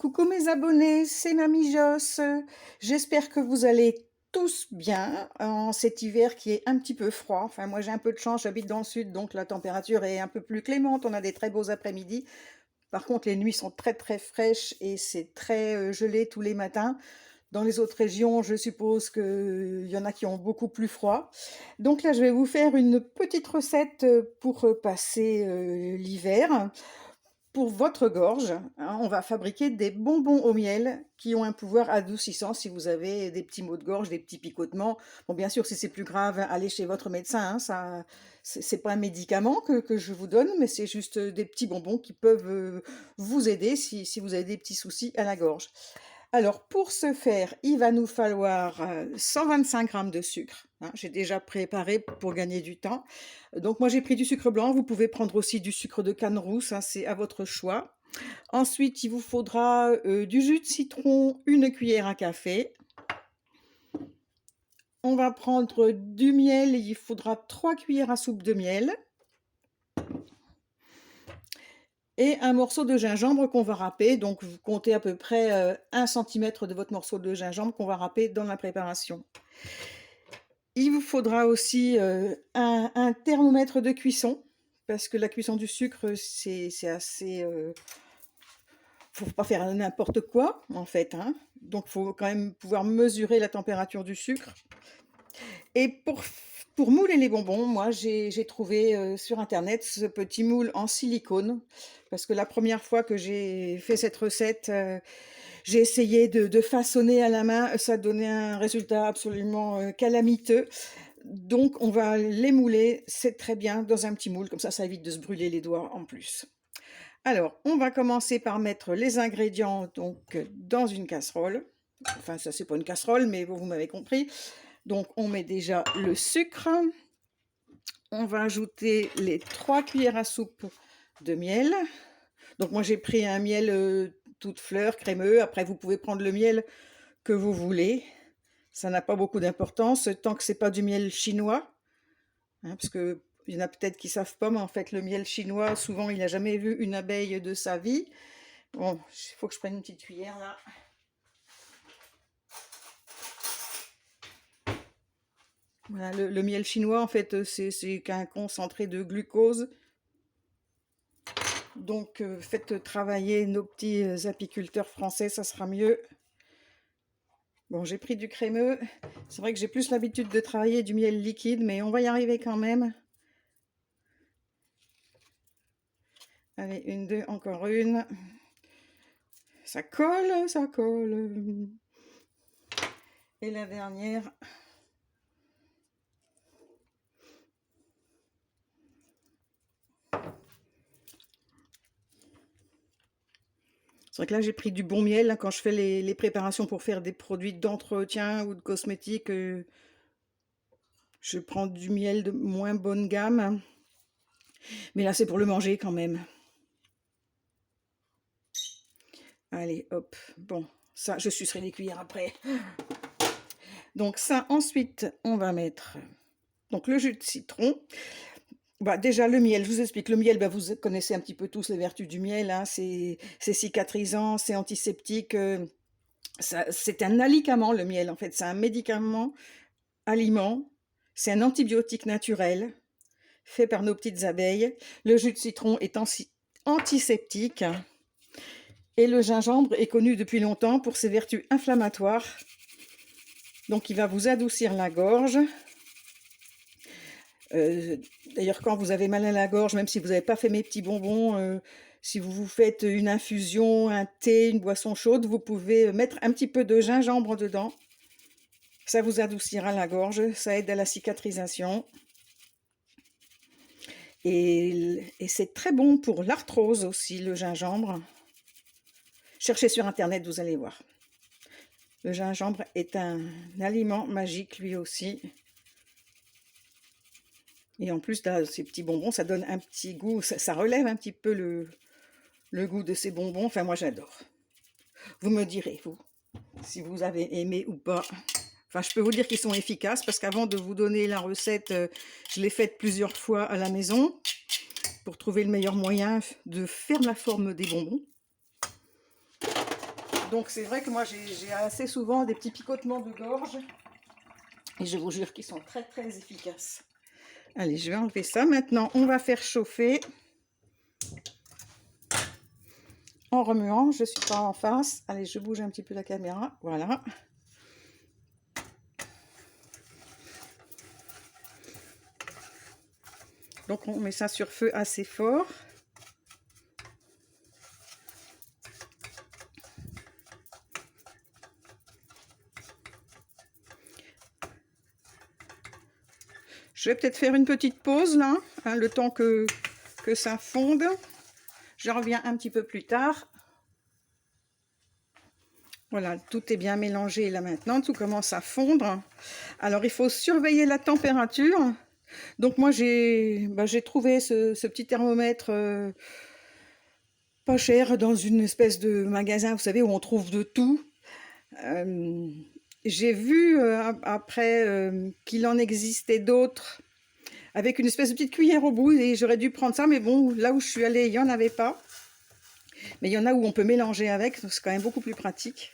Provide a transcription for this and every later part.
Coucou mes abonnés, c'est Mamie Joss. J'espère que vous allez tous bien en cet hiver qui est un petit peu froid. Enfin, moi j'ai un peu de chance, j'habite dans le sud, donc la température est un peu plus clémente. On a des très beaux après-midi. Par contre, les nuits sont très très fraîches et c'est très gelé tous les matins. Dans les autres régions, je suppose qu'il y en a qui ont beaucoup plus froid. Donc là, je vais vous faire une petite recette pour passer l'hiver. Pour votre gorge, hein, on va fabriquer des bonbons au miel qui ont un pouvoir adoucissant si vous avez des petits maux de gorge, des petits picotements. Bon, bien sûr, si c'est plus grave, allez chez votre médecin, hein, ça, c'est pas un médicament que je vous donne, mais c'est juste des petits bonbons qui peuvent vous aider si vous avez des petits soucis à la gorge. Alors, pour ce faire, il va nous falloir 125 grammes de sucre, hein. J'ai déjà préparé pour gagner du temps. Donc, moi, j'ai pris du sucre blanc. Vous pouvez prendre aussi du sucre de canne rousse, hein, c'est à votre choix. Ensuite, il vous faudra du jus de citron, une cuillère à café. On va prendre du miel. Il faudra 3 cuillères à soupe de miel. Et un morceau de gingembre qu'on va râper. Donc, vous comptez à peu près 1 centimètre de votre morceau de gingembre qu'on va râper dans la préparation. Il vous faudra aussi un thermomètre de cuisson, parce que la cuisson du sucre, c'est assez... faut pas faire n'importe quoi, en fait, hein. Donc, il faut quand même pouvoir mesurer la température du sucre. Et pour mouler les bonbons, moi, j'ai trouvé sur Internet ce petit moule en silicone, parce que la première fois que j'ai fait cette recette, j'ai essayé de façonner à la main, ça donnait un résultat absolument calamiteux. Donc, on va les mouler, c'est très bien, dans un petit moule, comme ça évite de se brûler les doigts en plus. Alors, on va commencer par mettre les ingrédients donc dans une casserole. Enfin, ça, c'est pas une casserole, mais vous m'avez compris. Donc, on met déjà le sucre. On va ajouter les 3 cuillères à soupe de miel. Donc, moi, j'ai pris un miel toute fleur, crémeux. Après, vous pouvez prendre le miel que vous voulez. Ça n'a pas beaucoup d'importance, tant que c'est pas du miel chinois. Hein, parce que il y en a peut-être qui savent pas, mais en fait, le miel chinois, souvent, il n'a jamais vu une abeille de sa vie. Bon, il faut que je prenne une petite cuillère, là. Voilà, le miel chinois, en fait, c'est qu'un concentré de glucose. Donc, faites travailler nos petits apiculteurs français, ça sera mieux. Bon, j'ai pris du crémeux. C'est vrai que j'ai plus l'habitude de travailler du miel liquide, mais on va y arriver quand même. Allez, une, deux, encore une. Ça colle, ça colle. Et la dernière. C'est vrai que là, j'ai pris du bon miel, hein, quand je fais les préparations pour faire des produits d'entretien ou de cosmétiques. Je prends du miel de moins bonne gamme. Mais là, c'est pour le manger quand même. Allez, hop. Bon, ça, je sucerai les cuillères après. Donc ça, ensuite, on va mettre donc le jus de citron. Bah, déjà, le miel, je vous explique. Le miel, bah, vous connaissez un petit peu tous les vertus du miel, hein. C'est cicatrisant, c'est antiseptique. C'est un alicament, le miel, en fait. C'est un médicament, aliment. C'est un antibiotique naturel fait par nos petites abeilles. Le jus de citron est antiseptique. Et le gingembre est connu depuis longtemps pour ses vertus inflammatoires. Donc, il va vous adoucir la gorge. D'ailleurs, quand vous avez mal à la gorge, même si vous n'avez pas fait mes petits bonbons, si vous vous faites une infusion, un thé, une boisson chaude, vous pouvez mettre un petit peu de gingembre dedans. Ça vous adoucira la gorge, ça aide à la cicatrisation. Et c'est très bon pour l'arthrose aussi, le gingembre. Cherchez sur Internet, vous allez voir. Le gingembre est un aliment magique, lui aussi. Et en plus, là, ces petits bonbons, ça donne un petit goût, ça relève un petit peu le goût de ces bonbons. Enfin, moi, j'adore. Vous me direz, vous, si vous avez aimé ou pas. Enfin, je peux vous dire qu'ils sont efficaces, parce qu'avant de vous donner la recette, je l'ai faite plusieurs fois à la maison pour trouver le meilleur moyen de faire la forme des bonbons. Donc c'est vrai que moi j'ai assez souvent des petits picotements de gorge. Et je vous jure qu'ils sont très très efficaces. Allez, je vais enlever ça. Maintenant, on va faire chauffer. En remuant, je ne suis pas en face. Allez, je bouge un petit peu la caméra. Voilà. Donc on met ça sur feu assez fort. Je vais peut-être faire une petite pause là, hein, le temps que ça fonde. Je reviens un petit peu plus tard. Voilà, tout est bien mélangé là maintenant, tout commence à fondre. Alors il faut surveiller la température. Donc moi j'ai trouvé ce petit thermomètre pas cher dans une espèce de magasin, vous savez, où on trouve de tout. J'ai vu après qu'il en existait d'autres avec une espèce de petite cuillère au bout et j'aurais dû prendre ça, mais bon, là où je suis allée, il n'y en avait pas. Mais il y en a où on peut mélanger avec, donc c'est quand même beaucoup plus pratique.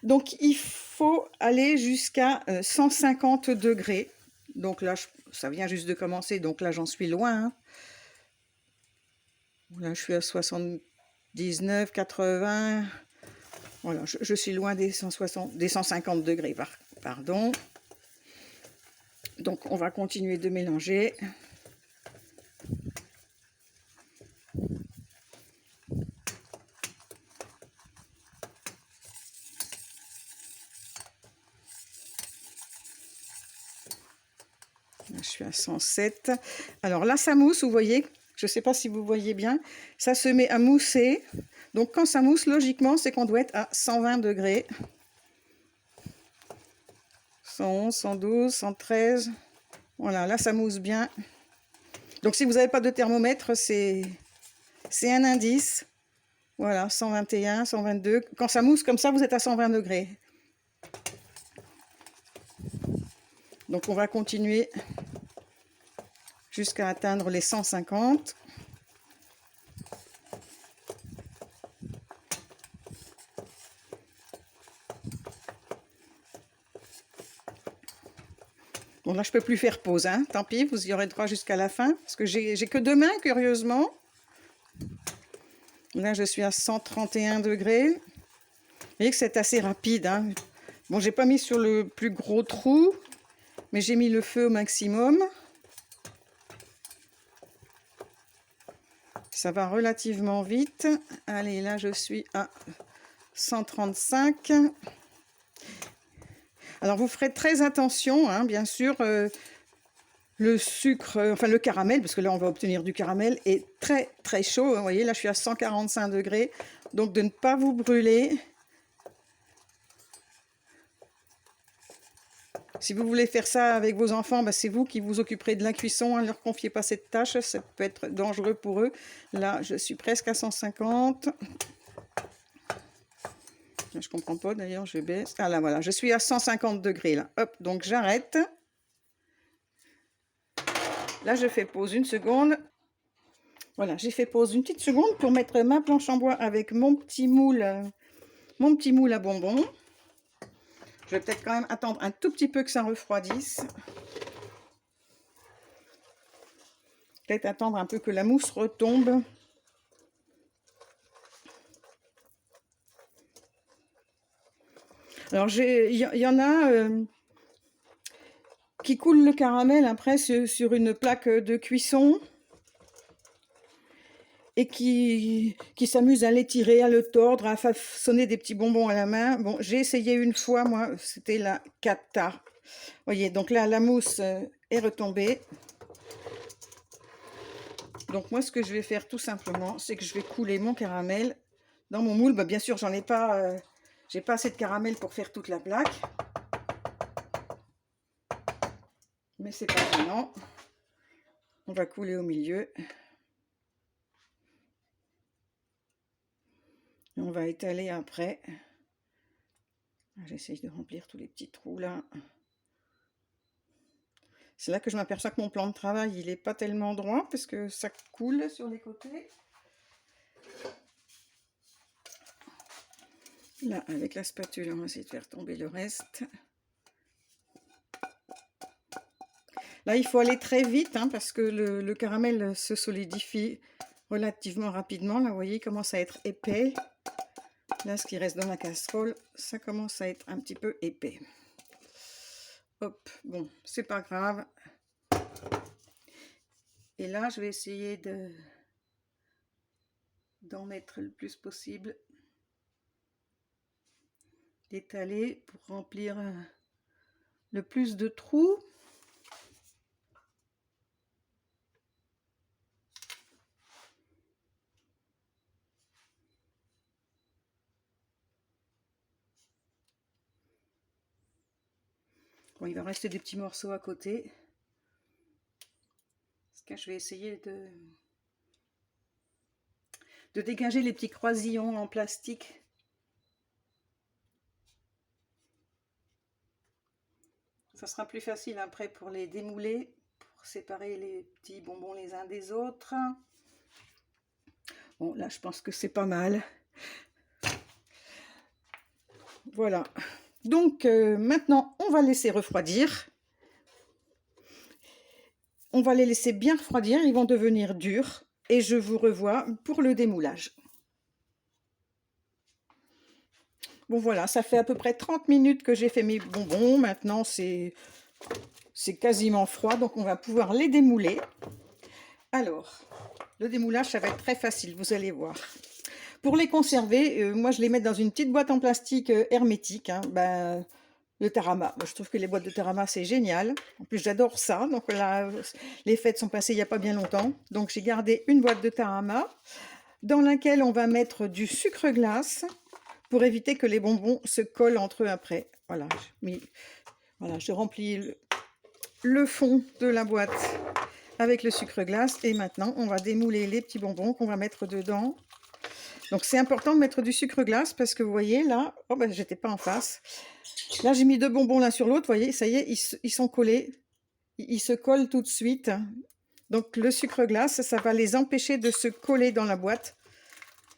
Donc il faut aller jusqu'à 150 degrés. Donc là, ça vient juste de commencer, donc là j'en suis loin. Hein. Là je suis à 79, 80. Voilà, je suis loin des 160, des 150 degrés, pardon. Donc on va continuer de mélanger. Là, je suis à 107. Alors là, ça mousse, vous voyez, je ne sais pas si vous voyez bien, ça se met à mousser. Donc quand ça mousse, logiquement, c'est qu'on doit être à 120 degrés. 111, 112, 113. Voilà, là, ça mousse bien. Donc si vous n'avez pas de thermomètre, c'est un indice. Voilà, 121, 122. Quand ça mousse comme ça, vous êtes à 120 degrés. Donc on va continuer jusqu'à atteindre les 150. Bon là je peux plus faire pause, hein. Tant pis, vous y aurez droit jusqu'à la fin, parce que j'ai que 2 mains, curieusement. Là je suis à 131 degrés. Vous voyez que c'est assez rapide, hein. Bon, j'ai pas mis sur le plus gros trou, mais j'ai mis le feu au maximum. Ça va relativement vite. Allez, là je suis à 135. Alors vous ferez très attention, hein, bien sûr, le sucre, enfin le caramel, parce que là on va obtenir du caramel, est très très chaud. Vous voyez, là je suis à 145 degrés, donc de ne pas vous brûler. Si vous voulez faire ça avec vos enfants, ben c'est vous qui vous occuperez de la cuisson, ne leur confiez pas cette tâche, ça peut être dangereux pour eux. Là je suis presque à 150. Je comprends pas d'ailleurs, je baisse. Ah là voilà, je suis à 150 degrés là. Hop, donc j'arrête. Là je fais pause une seconde. Voilà, j'ai fait pause une petite seconde pour mettre ma planche en bois avec mon petit moule à bonbons. Je vais peut-être quand même attendre un tout petit peu que ça refroidisse. Peut-être attendre un peu que la mousse retombe. Alors il y en a qui coulent le caramel après sur une plaque de cuisson et qui s'amusent à l'étirer, à le tordre, à façonner des petits bonbons à la main. Bon, j'ai essayé une fois, moi, c'était la cata. Vous voyez, donc là, la mousse est retombée. Donc moi, ce que je vais faire tout simplement, c'est que je vais couler mon caramel dans mon moule. Bah, bien sûr, j'en ai pas, j'ai pas assez de caramel pour faire toute la plaque. Mais c'est pas gênant. On va couler au milieu. Et on va étaler après. J'essaye de remplir tous les petits trous là. C'est là que je m'aperçois que mon plan de travail, il n'est pas tellement droit parce que ça coule sur les côtés. Là, avec la spatule, on va essayer de faire tomber le reste. Là, il faut aller très vite hein, parce que le caramel se solidifie relativement rapidement. Là, vous voyez, il commence à être épais. Là, ce qui reste dans la casserole, ça commence à être un petit peu épais. Hop, bon, c'est pas grave. Et là, je vais essayer d'en mettre le plus possible. D'étaler pour remplir le plus de trous. Bon, il va rester des petits morceaux à côté. Parce que je vais essayer de dégager les petits croisillons en plastique. Ça sera plus facile après pour les démouler, pour séparer les petits bonbons les uns des autres. Bon, là, je pense que c'est pas mal. Voilà. Donc, maintenant, on va laisser refroidir. On va les laisser bien refroidir, ils vont devenir durs. Et je vous revois pour le démoulage. Bon, voilà, ça fait à peu près 30 minutes que j'ai fait mes bonbons. Maintenant, c'est quasiment froid, donc on va pouvoir les démouler. Alors, le démoulage, ça va être très facile, vous allez voir. Pour les conserver, moi je les mets dans une petite boîte en plastique hermétique. Hein, le Tarama, moi, je trouve que les boîtes de Tarama c'est génial. En plus j'adore ça. Donc là, les fêtes sont passées il n'y a pas bien longtemps. Donc j'ai gardé une boîte de Tarama dans laquelle on va mettre du sucre glace pour éviter que les bonbons se collent entre eux après. Voilà, je remplis le fond de la boîte avec le sucre glace et maintenant on va démouler les petits bonbons qu'on va mettre dedans. Donc c'est important de mettre du sucre glace parce que vous voyez là, oh ben j'étais pas en face. Là j'ai mis deux bonbons l'un sur l'autre, vous voyez, ça y est, ils sont collés. Ils se collent tout de suite. Donc le sucre glace, ça va les empêcher de se coller dans la boîte.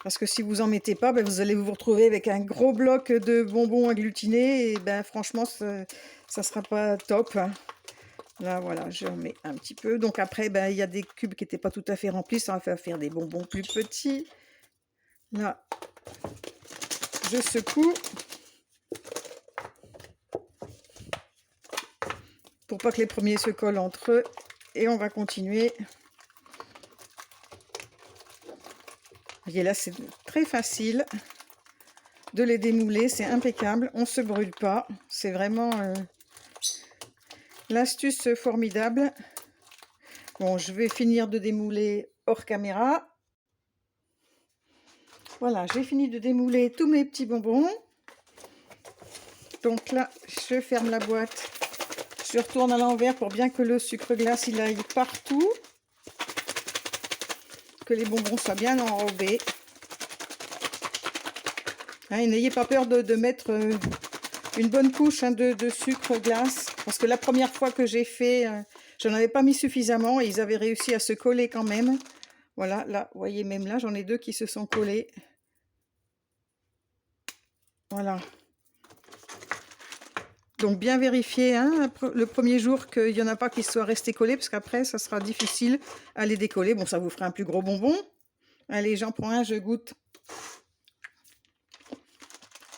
Parce que si vous en mettez pas, ben vous allez vous retrouver avec un gros bloc de bonbons agglutinés. Et ben franchement, ça sera pas top. Là, voilà, j'en mets un petit peu. Donc après, ben, il y a des cubes qui n'étaient pas tout à fait remplis. Ça va faire des bonbons plus petits. Là, je secoue. Pour pas que les premiers se collent entre eux. Et on va continuer. Vous voyez là, c'est très facile de les démouler. C'est impeccable. On ne se brûle pas. C'est vraiment l'astuce formidable. Bon, je vais finir de démouler hors caméra. Voilà, j'ai fini de démouler tous mes petits bonbons. Donc là, je ferme la boîte. Je retourne à l'envers pour bien que le sucre glace il aille partout. Que les bonbons soient bien enrobés. Hein, et n'ayez pas peur de mettre une bonne couche hein, de sucre glace. Parce que la première fois que j'ai fait, je n'en avais pas mis suffisamment et ils avaient réussi à se coller quand même. Voilà, là, vous voyez, même là, j'en ai deux qui se sont collés. Voilà. Donc, bien vérifier hein, le premier jour qu'il n'y en a pas qui soient restés collés, parce qu'après, ça sera difficile à les décoller. Bon, ça vous fera un plus gros bonbon. Allez, j'en prends un, je goûte.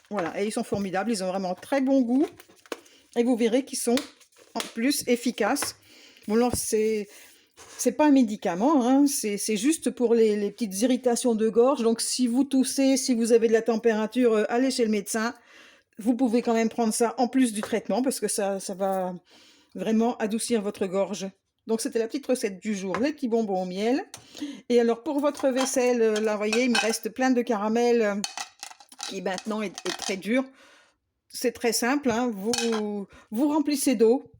Voilà, et ils sont formidables. Ils ont vraiment très bon goût. Et vous verrez qu'ils sont en plus efficaces. Bon, alors, c'est pas un médicament, hein, c'est juste pour les petites irritations de gorge. Donc, si vous toussez, si vous avez de la température, allez chez le médecin. Vous pouvez quand même prendre ça en plus du traitement parce que ça va vraiment adoucir votre gorge. Donc, c'était la petite recette du jour, les petits bonbons au miel. Et alors, pour votre vaisselle, là, vous voyez, il me reste plein de caramel qui maintenant est très dur. C'est très simple, hein, vous remplissez d'eau,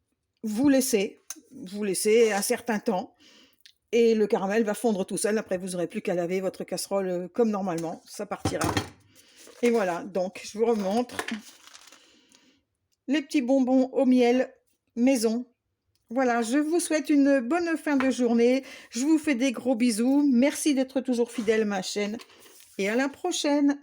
vous laissez un certain temps. Et le caramel va fondre tout seul. Après, vous n'aurez plus qu'à laver votre casserole comme normalement. Ça partira. Et voilà, donc je vous remontre les petits bonbons au miel maison. Voilà, je vous souhaite une bonne fin de journée. Je vous fais des gros bisous. Merci d'être toujours fidèle à ma chaîne. Et à la prochaine.